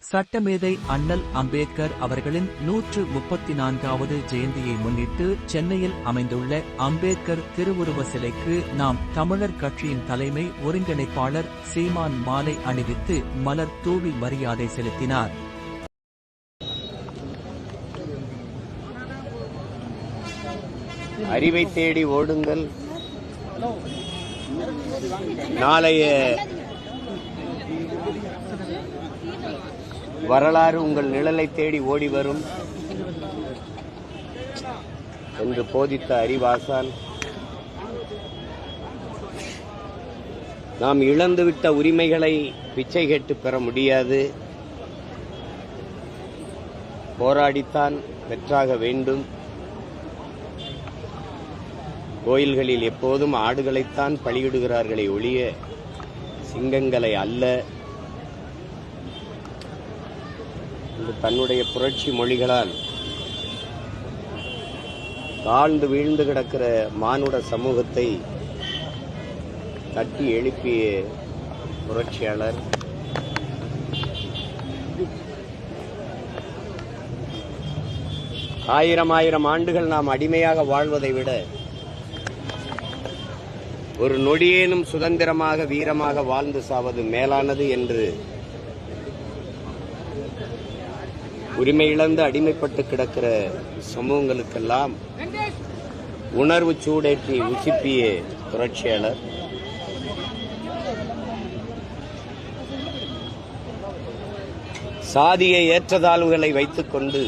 சட்டமேதை அண்ணல் அம்பேத்கர் அவர்களின் 134வது ஜெயந்தியை முன்னிட்டு சென்னையில் அமைந்துள்ள அம்பேத்கர் திருவுருவ சிலைக்கு நாம் தமிழர் கட்சியின் தலைமை ஒருங்கிணைப்பாளர் சீமான் மாலை அணிவித்து மலர் தூவி மரியாதை செலுத்தினார். அறிவை தேடி ஓடுங்கள். நாளைய வரலாறு உங்கள் நிழலை தேடி ஓடி வரும் என்று போதித்த அறிவாசான் நாம் இழந்துவிட்ட உரிமைகளை பிச்சை கேட்டு பெற முடியாது, போராடித்தான் பெற்றாக வேண்டும். கோயில்களில் எப்போதும் ஆடுகளைத்தான் பலியிடுகிறார்களே ஒழிய சிங்கங்களை அல்ல என்று தன்னுடைய புரட்சி மொழிகளால் தாழ்ந்து வீழ்ந்து கிடக்கிற மானுட சமூகத்தை தட்டி எழுப்பிய புரட்சியாளர் ஆயிரம் ஆண்டுகள் நாம் அடிமையாக வாழ்வதை விட ஒரு நொடியேனும் சுதந்திரமாக வீரமாக வாழ்ந்து சாவது மேலானது என்று உரிமை இழந்து அடிமைப்பட்டு கிடக்கிற சமூகங்களுக்கெல்லாம் உணர்வு சூடேற்றி உசிப்பிய புரட்சியாளர் சாதிய ஏற்றத்தாழ்வுகளை வைத்துக் கொண்டு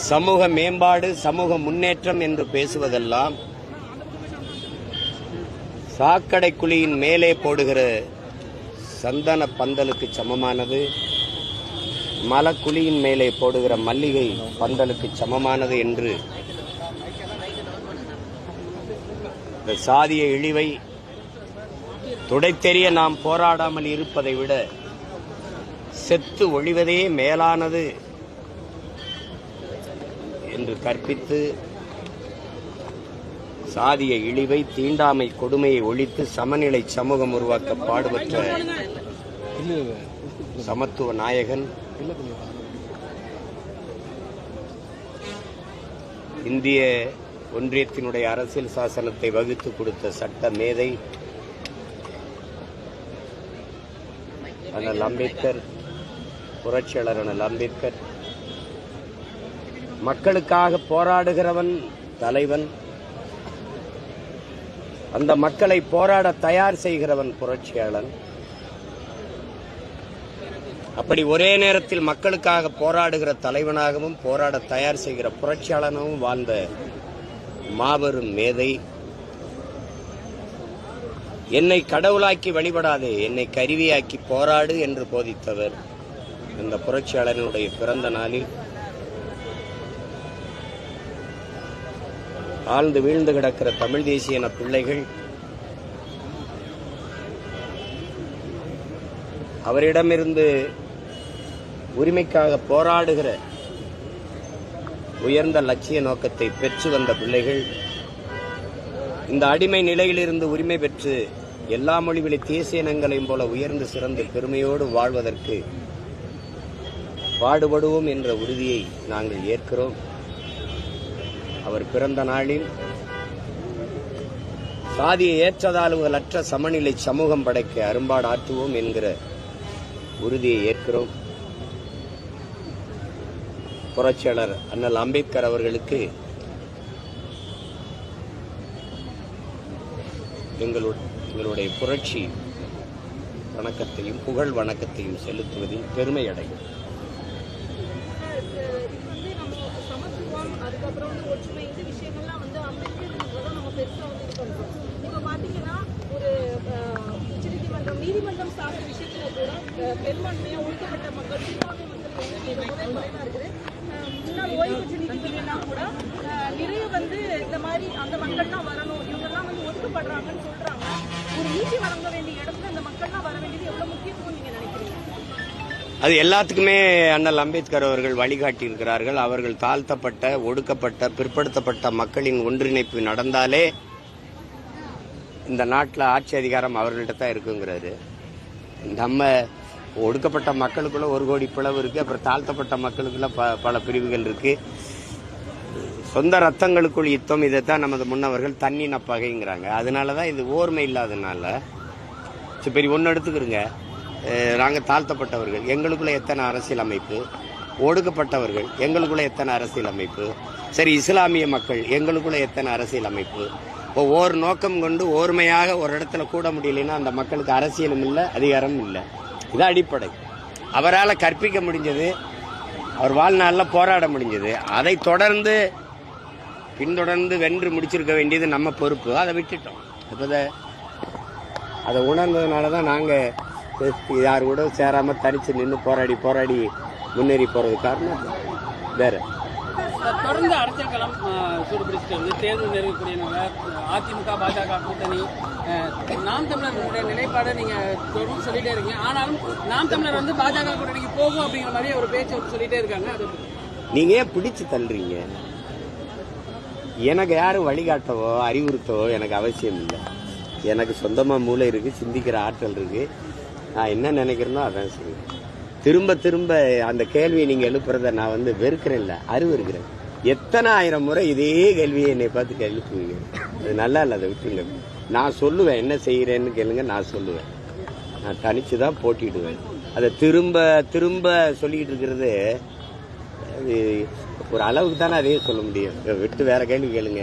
சமூக மேம்பாடு சமூக முன்னேற்றம் என்று பேசுவதெல்லாம் சாக்கடை குழியின் மேலே போடுகிற சந்தன பந்தலுக்கு சமமானது, மலக்குழியின் மேலே போடுகிற மல்லிகை பந்தலுக்கு சமமானது என்று இந்த சாதிய இழிவை துடைத்தெறிய நாம் போராடாமல் இருப்பதை விட செத்து ஒழிவதே மேலானது என்று கற்பித்து சாதிய இழிவை தீண்டாமை கொடுமையை ஒழித்து சமநிலை சமூகம் உருவாக்க பாடுபட்ட சமத்துவ நாயகன், இந்திய ஒன்றியத்தினுடைய அரசியல் சாசனத்தை வகுத்து கொடுத்த சட்ட மேதை அண்ணல் அம்பேத்கர், புரட்சியாளர் அண்ணல் அம்பேத்கர், மக்களுக்காக போராடுகிறவன் தலைவன், அந்த மக்களை போராட தயார் செய்கிறவன் புரட்சியாளன். அப்படி ஒரே நேரத்தில் மக்களுக்காக போராடுகிற தலைவனாகவும் போராட தயார் செய்கிற புரட்சியாளனாகவும் வாழ்ந்த மாபெரும் மேதை. என்னை கடவுளாக்கி வழிபடாதே, என்னை கருவியாக்கி போராடு என்று போதித்தவர் இந்த புரட்சியாளனுடைய பிறந்த நாளில் ஆழ்ந்து வீழ்ந்து கிடக்கிற தமிழ் தேசிய இன பிள்ளைகள் அவரிடமிருந்து உரிமைக்காக போராடுகிற உயர்ந்த லட்சிய நோக்கத்தை பெற்று வந்த பிள்ளைகள் இந்த அடிமை நிலையிலிருந்து உரிமை பெற்று எல்லா மொழிவழி தேசிய இனங்களையும் போல உயர்ந்து சிறந்து பெருமையோடு வாழ்வதற்கு பாடுபடுவோம் என்ற உறுதியை நாங்கள் ஏற்கிறோம். அவர் பிறந்த நாளில் சாதிய ஏற்றத்தாழ்வுகளற்ற சமநிலை சமூகம் படைக்க அரும்பாடு ஆற்றுவோம் என்கிற உறுதியை ஏற்கிறோம். புரட்சியாளர் அண்ணல் அம்பேத்கர் அவர்களுக்கு எங்களுடைய புரட்சி வணக்கத்தையும் புகழ் வணக்கத்தையும் செலுத்துவதில் பெருமை அடையும். அதுக்கப்புறம் ஒற்றுமை இந்த விஷயங்கள்லாம் அம்பேத்கர் நம்ம பெருசாக இது பண்ணுறோம். இப்போ பார்த்தீங்கன்னா ஒரு நீதிமன்றம் சார்ந்த விஷயத்துல கூட பெரும்பான்மையாக ஒடுக்கப்பட்ட மக்கள் சிறுபான்மை மக்கள் ரொம்பவே குறைவாக இருக்குது. முன்னாள் ஓய்வு பெற்ற நீதிபதியெல்லாம் கூட நிறைய இந்த மாதிரி அந்த மக்கள்லாம் வரணும், இவங்கெல்லாம் ஒதுக்கப்படுறாங்கன்னு சொல்றாங்க. ஒரு நீதி வழங்க வேண்டிய இடத்துல அந்த மக்கள்லாம் வர வேண்டியது எவ்வளவு முக்கியத்துவம் நீங்க நினைக்கிறீங்க? அது எல்லாத்துக்குமே அண்ணல் அம்பேத்கர் அவர்கள் வழிகாட்டி இருக்கிறார்கள். அவர்கள் தாழ்த்தப்பட்ட ஒடுக்கப்பட்ட பிற்படுத்தப்பட்ட மக்களின் ஒன்றிணைப்பு நடந்தாலே இந்த நாட்டில் ஆட்சி அதிகாரம் அவர்கள்ட்ட தான் இருக்குங்கிறாரு. நம்ம ஒடுக்கப்பட்ட மக்களுக்குள்ள 1 கோடி பிளவு இருக்கு. அப்புறம் தாழ்த்தப்பட்ட மக்களுக்குள்ள பல பிரிவுகள் இருக்கு. சொந்த ரத்தங்களுக்குள் யுத்தம். இதைத்தான் நமது முன்னவர்கள் தன்னின பகைங்கிறாங்க. அதனாலதான் இது ஓர்மை இல்லாதனால சரி ஒன்று எடுத்துக்கிறோங்க. நாங்கள் தாழ்த்தப்பட்டவர்கள், எங்களுக்குள்ள எத்தனை அரசியல் அமைப்பு, ஒடுக்கப்பட்டவர்கள் எங்களுக்குள்ள எத்தனை அரசியல் அமைப்பு, சரி இஸ்லாமிய மக்கள் எங்களுக்குள்ள எத்தனை அரசியல் அமைப்பு. இப்போ ஓர் நோக்கம் கொண்டு ஓர்மையாக ஒரு இடத்துல கூட முடியலைன்னா அந்த மக்களுக்கு அரசியலும் இல்லை, அதிகாரமும் இல்லை. இது அடிப்படை. அவரால் கற்பிக்க முடிஞ்சது, அவர் வாழ்நாளில் போராட முடிஞ்சது. அதை பின்தொடர்ந்து வென்று முடிச்சிருக்க வேண்டியது நம்ம பொறுப்பு. அதை விட்டுட்டோம். இப்போ அதை உணர்ந்ததுனால தான் நாங்கள் யார் கூட சேராமல் தனித்து நின்று போராடி முன்னேறி போகிறது காரணம் வேற. தொடர்ந்து அரசியல் களம் சூடுபிடிச்சிட்டு வந்து தேர்தல் நெருங்கக்கூடிய அதிமுக பாஜக கூட்டணி நாம் தமிழர்களுடைய நிலைப்பாடை நீங்க தொடர்ந்து சொல்லிட்டே இருக்கீங்க. ஆனாலும் நாம் தமிழர் வந்து பாஜக கூட்டணிக்கு போகும் அப்படிங்கிற மாதிரி ஒரு பேச்சு சொல்லிட்டே இருக்காங்க. அது நீங்க ஏன் பிடிச்சு தள்ளுறீங்க? எனக்கு யாரும் வழிகாட்டவோ அறிவுறுத்தவோ எனக்கு அவசியம் இல்லை. எனக்கு சொந்தமா மூளை இருக்கு, சிந்திக்கிற ஆற்றல் இருக்கு. நான் என்ன நினைக்கிறேனோ அதான் சொல்லுவேன். திரும்ப அந்த கேள்வியை நீங்க எழுப்புறத நான் வெறுக்கிறேன், இல்லை அறிவுறுக்கிறேன். எத்தனை 1000 முறை இதே கேள்வியை என்னை பார்த்து எழுப்புவீங்க. அது நல்லா இல்லை, அதை விட்டுருங்க. நான் சொல்லுவேன், என்ன செய்யறேன்னு கேளுங்க, நான் சொல்லுவேன். நான் தனிச்சுதான் போட்டிடுவேன். அதை திரும்ப சொல்லிக்கிட்டு இருக்கிறது ஒரு அளவுக்கு தானே அதையே சொல்ல முடியும். விட்டு வேற கேள்வி கேளுங்க.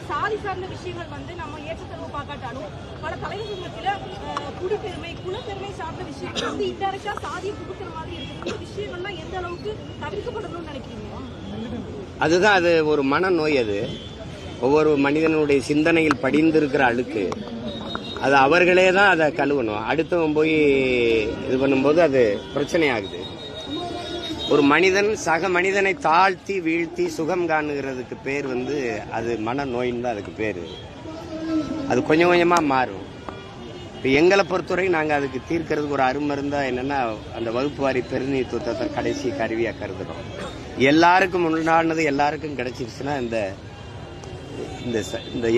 சாதி சார்ந்த விஷயங்கள் நம்ம ஏற்றத்தரவு பார்க்காட்டாலும் பல தலைவர்கள் மத்தியில குடிப்பெருமை குலப்பெருமை சார்ந்த விஷயங்கள் இன்டைரக்டா சாதியை புகுத்துற மாதிரி இருக்கு. இந்த விஷயங்கள்லாம் எந்த அளவுக்கு தவிர்க்கப்படணும்னு நினைக்கிறீங்க? அதுதான், அது ஒரு மனநோய். அது ஒவ்வொரு மனிதனுடைய சிந்தனையில் படிந்திருக்கிற அழுக்கு. அது அவர்களே தான் அதை கழுவணும். அடுத்தவன் போய் இது பண்ணும்போது அது பிரச்சனை ஆகுது. ஒரு மனிதன் சக மனிதனை தாழ்த்தி வீழ்த்தி சுகம் காணுகிறதுக்கு பேர் அது மனநோயின்னு தான் அதுக்கு பேர். அது கொஞ்சம் கொஞ்சமாக மாறும். இப்போ எங்களை பொறுத்தவரை நாங்கள் அதுக்கு தீர்க்கறதுக்கு ஒரு அருமருந்தா என்னன்னா, அந்த வகுப்பு வாரி பிரதிநிதித்துவத்தை கடைசி கருவியாக கருதுகிறோம். எல்லாருக்கும் முன்னாடினது எல்லாருக்கும் கிடைச்சிருச்சுன்னா இந்த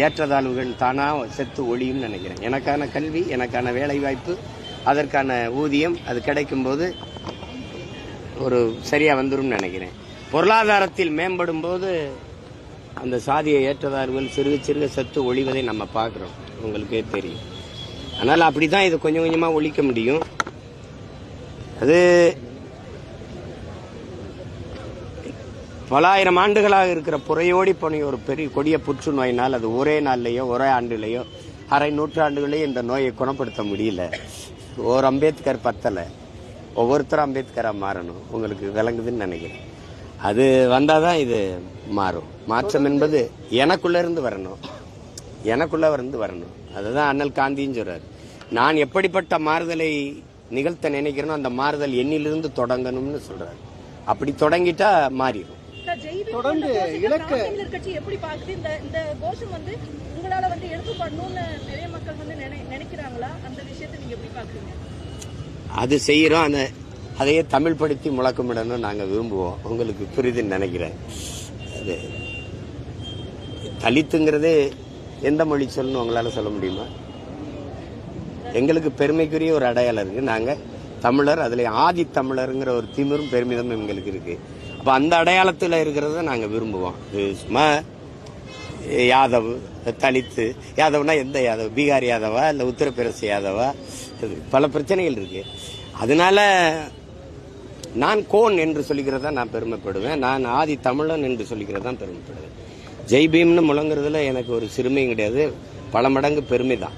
ஏற்றத்தாழ்வுகள் தானா செத்து ஒழியும் நினைக்கிறேன். எனக்கான கல்வி, எனக்கான வேலை வாய்ப்பு, அதற்கான ஊதியம் அது கிடைக்கும்போது ஒரு சரியா வந்துடும் நினைக்கிறேன். பொருளாதாரத்தில் மேம்படும் போது அந்த சாதிய ஏற்றத்தாழ்வுகள் சிறுக செத்து ஒழிவதை நம்ம பார்க்குறோம், உங்களுக்கே தெரியும். அதனால அப்படிதான் இது கொஞ்சம் கொஞ்சமா ஒழிக்க முடியும். அது பல 1000 ஆண்டுகளாக இருக்கிற புறையோடி போன ஒரு பெரிய கொடிய புற்றுநோயினால் அது ஒரே நாள்லயோ ஒரே ஆண்டுலையோ அரை நூற்றாண்டுகளையும் இந்த நோயை குணப்படுத்த முடியல. ஒரு அம்பேத்கர் பத்தலை, ஒவ்வொருத்தரும் அம்பேத்கரா மாறணும். உங்களுக்கு விளங்குதுன்னு நினைக்கிறேன். அது வந்தாதான் இது மாறும். மாற்றம் என்பது எனக்குள்ள இருந்து வரணும். அதுதான் அண்ணல் காந்தின்னு சொல்றாரு. நான் எப்படிப்பட்ட மாறுதலை நிகழ்த்த நினைக்கிறேனோ அந்த மாறுதல் என்னிலிருந்து தொடங்கணும்னு சொல்றாரு. அப்படி தொடங்கிட்டா மாறிடும். தொடர்ந்து கட்சி எப்படி பாக்குது இந்த கோஷம் உங்களால எடுத்துப்படணும்னு நிறைய மக்கள் நினைக்கிறாங்களா? அந்த விஷயத்தை நீங்க எப்படி பாக்குறீங்க? அது செய்யறோம். அதையே தமிழ் படுத்தி முழக்கமிடணும் நாங்க விரும்புவோம். உங்களுக்கு புரியுதுன்னு நினைக்கிறேன். அது தலித்துங்கிறது எந்த மொழி சொல்லணும் உங்களால சொல்ல முடியுமா? எங்களுக்கு பெருமைக்குரிய ஒரு அடையாளம் இருக்கு. நாங்க தமிழர், அதுல ஆதி தமிழருங்கிற ஒரு திமிரும் பெருமிதமும் எங்களுக்கு இருக்கு. அப்ப அந்த அடையாளத்துல இருக்கிறத நாங்க விரும்புவோம். சும்மா யாதவ், தலித்து, யாதவ்னா எந்த யாதவ்? பீகார் யாதவா இல்ல உத்தரப்பிரதேச யாதவா? பல பிரச்சனைகள் இருக்கு. அதனால நான் கோன் என்று சொல்லிக்கிறதா நான் பெருமைப்படுவேன். நான் ஆதி தமிழன் என்று சொல்லிக்கிறதா பெருமைப்படுவேன். ஜெய்பீம்னு முழங்குறதுல எனக்கு ஒரு சிறுமையும் கிடையாது, பல மடங்கு பெருமை தான்.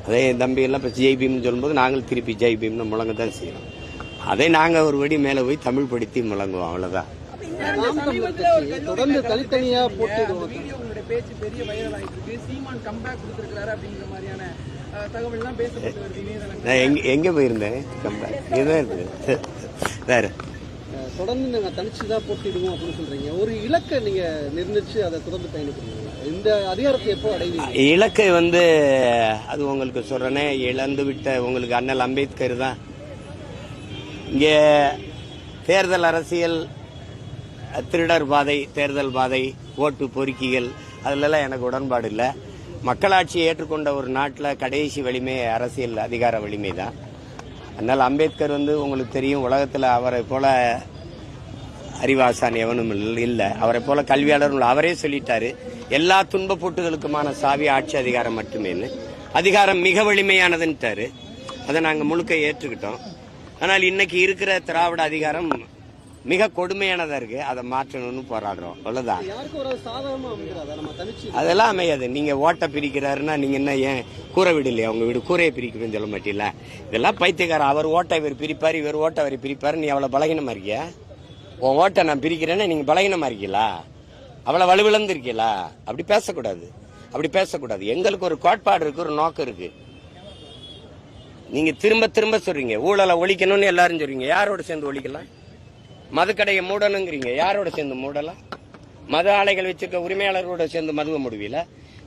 அதே தம்பி எல்லாம் இப்போ ஜெய்பீம்னு சொல்லும்போது நாங்கள் திருப்பி ஜெய்பீம்னு முழங்க தான் செய்யறோம். அதை நாங்க ஒரு வடி மேல போய் தமிழ் படுத்தி முழங்குவோம், அவ்வளவுதான். தொடர்ந்து தனித்தனியா போட்டிடுவோம். பேச்சு பெரிய வைரல் ஆயிட்டு, சீமான் கம்பேக் கொடுத்திருக்காரு அப்படிங்கிற மாதிரியான தகவல்லாம் பேசப்பட்டு வருது. எங்க போயிருந்தேன்? கம்பேக் இதுதான் இருக்கு. வேற தொடர்ந்து நாங்க தனிச்சுதான் போட்டிடுவோம் அப்படின்னு சொல்றீங்க. ஒரு இலக்கை நீங்க நிர்ணயிச்சு அதை தொடர்ந்து பயணிக்கிறீங்க. இந்த அதிகாரத்தை எப்போ அடைவீங்க? இலக்கை அது உங்களுக்கு சொல்றேனே, இழந்து விட்ட உங்களுக்கு அண்ணல் அம்பேத்கர் தான். இங்க தேர்தல் அரசியல், திருடர் பாதை, தேர்தல் பாதை, ஓட்டு பொறுக்கிகள், அதுலலாம் எனக்கு உடன்பாடு இல்லை. மக்களாட்சியை ஏற்றுக்கொண்ட ஒரு நாட்டில் கடைசி வலிமை அரசியல் அதிகார வலிமை தான். அதனால் அம்பேத்கர் வந்து உங்களுக்கு தெரியும், உலகத்தில் அவரை போல அறிவாசான் எவனும் இல்லை, அவரை போல கல்வியாளர் அவரே சொல்லிட்டாரு, எல்லா துன்ப போட்டுகளுக்குமான சாவி ஆட்சி அதிகாரம் மட்டுமேன்னு. அதிகாரம் மிக வலிமையானதுன்ட்டாரு. அதை நாங்கள் முழுக்க ஏற்றுக்கிட்டோம். ஆனால் இன்னைக்கு இருக்கிற திராவிட அதிகாரம் மிக கொடுமையானதா இருக்கு. அதை மாற்றணும்னு போராடுறோம், அவ்வளவுதான். அதெல்லாம் அமையாது. நீங்க ஓட்டை பிரிக்கிறாருன்னா நீங்க என்ன, ஏன் கூரை வீடு இல்லையா உங்க வீடு, கூரையை பிரிக்கிறேன்னு சொல்ல மாட்டீங்களா? இதெல்லாம் பைத்தியக்காரன். அவர் ஓட்டை இவர் பிரிப்பாரு, இவர் ஓட்டை அவர் பிரிப்பாரு. நீ அவ்வளவு பலகீனமா இருக்கியா? உன் ஓட்டை நான் பிரிக்கிறேன்னா நீங்க பலகீனமா இருக்கீங்களா? அவ்வளவு வலுவிழந்து இருக்கீங்களா? அப்படி பேசக்கூடாது, அப்படி பேசக்கூடாது. எங்களுக்கு ஒரு கோட்பாடு இருக்கு, ஒரு நோக்கம் இருக்கு. நீங்க திரும்ப திரும்ப சொல்றீங்க ஊழலை ஒழிக்கணும்னு எல்லாரும் சொல்றீங்க. யாரோட சேர்ந்து ஒழிக்கலாம்? மதுக்கடையை மூடணுங்கிறீங்க, யாரோட சேர்ந்து மூடலாம்? மது ஆலைகள் வச்சிருக்க உரிமையாளர்களோட சேர்ந்து மதுவை முடிவில.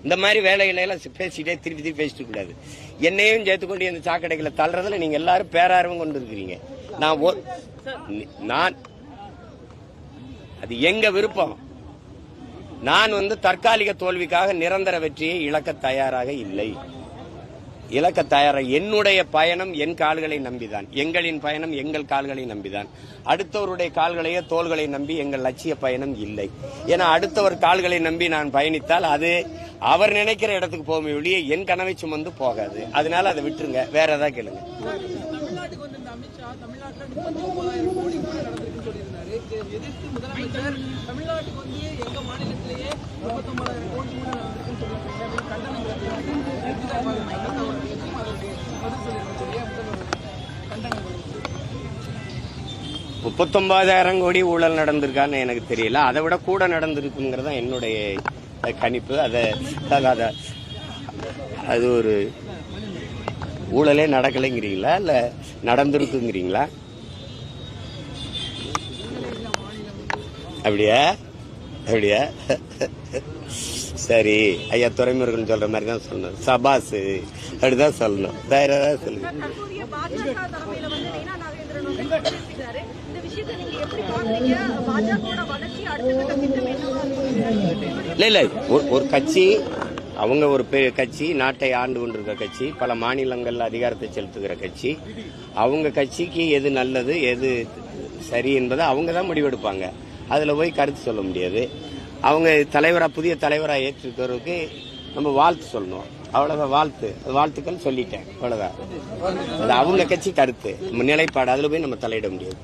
இந்த மாதிரி வேலைகளை எல்லாம் பேசிட்டே திருப்பி திருப்பி பேசிட்டு கூடாது. என்னையும் சேர்த்துக்கொண்டு இந்த சாக்கடைகளை தள்ளுறதுல நீங்க எல்லாரும் பேரார்வம் கொண்டு இருக்கிறீங்க. நான் அது எங்க விருப்பம். நான் தற்காலிக தோல்விக்காக நிரந்தர வெற்றியை இழக்க தயாராக இல்லை. என்னுடைய பயணம் என் கால்களை நம்பிதான், எங்களின் பயணம் எங்கள் கால்களை நம்பிதான். அடுத்தவருடைய கால்களையோ தோள்களை நம்பி எங்கள் லட்சிய பயணம் இல்லை. ஏன்னா அடுத்தவர் கால்களை நம்பி நான் பயணித்தால் அது அவர் நினைக்கிற இடத்துக்கு போக ஒழிய என் கனவை சுமந்து போகாது. அதனால அதை விட்டுருங்க, வேற ஏதாவது கேளுங்க. தமிழ்நாட்டுக்கு இந்த அமித்ஷா தமிழ்நாட்டில் 39,000 கோடி நடந்திருக்குன்னு சொல்லியிருந்தாரு. எதிர்த்து முதலமைச்சர் தமிழ்நாட்டுக்கு எங்க மாநிலத்திலேயே 39,000 கோடி நடந்திருக்குன்னு சொல்லியிருக்காங்க. கண்டனங்கள் 39,000 கோடி ஊழல் நடந்திருக்கான்னு எனக்கு தெரியல. அதை விட கூட நடந்திருக்குங்கிறதா என்னுடைய கணிப்பு. அது ஒரு ஊழலே நடக்கலைங்கிறீங்களா இல்ல நடந்திருக்குங்கிறீங்களா? அப்படியா அப்படியா? சரி ஐயா, துறைமுருகன் சொல்ற மாதிரி தான் சொல்லணும். சபாஸ் அப்படிதான் சொல்லணும். வேற ஏதாவது சொல்லுங்க. இல்ல ஒரு கட்சி, அவங்க ஒரு கட்சி, நாட்டை ஆண்டு கொண்டிருக்கிற கட்சி, பல மாநிலங்கள்ல அதிகாரத்தை செலுத்துகிற கட்சி. அவங்க கட்சிக்கு எது நல்லது எது சரி என்பதை அவங்க தான் முடிவெடுப்பாங்க. அதுல போய் கருத்து சொல்ல முடியாது. அவங்க புதிய தலைவரா ஏற்றுக்கிறதுக்கு நம்ம வாழ்த்து சொல்லணும், அவ்வளவுதான். வாழ்த்துக்கள் சொல்லிட்டேன், அவ்வளவுதான். அது அவங்க கட்சி கருத்து, நிலைப்பாடு. அதுல போய் நம்ம தலையிட முடியாது.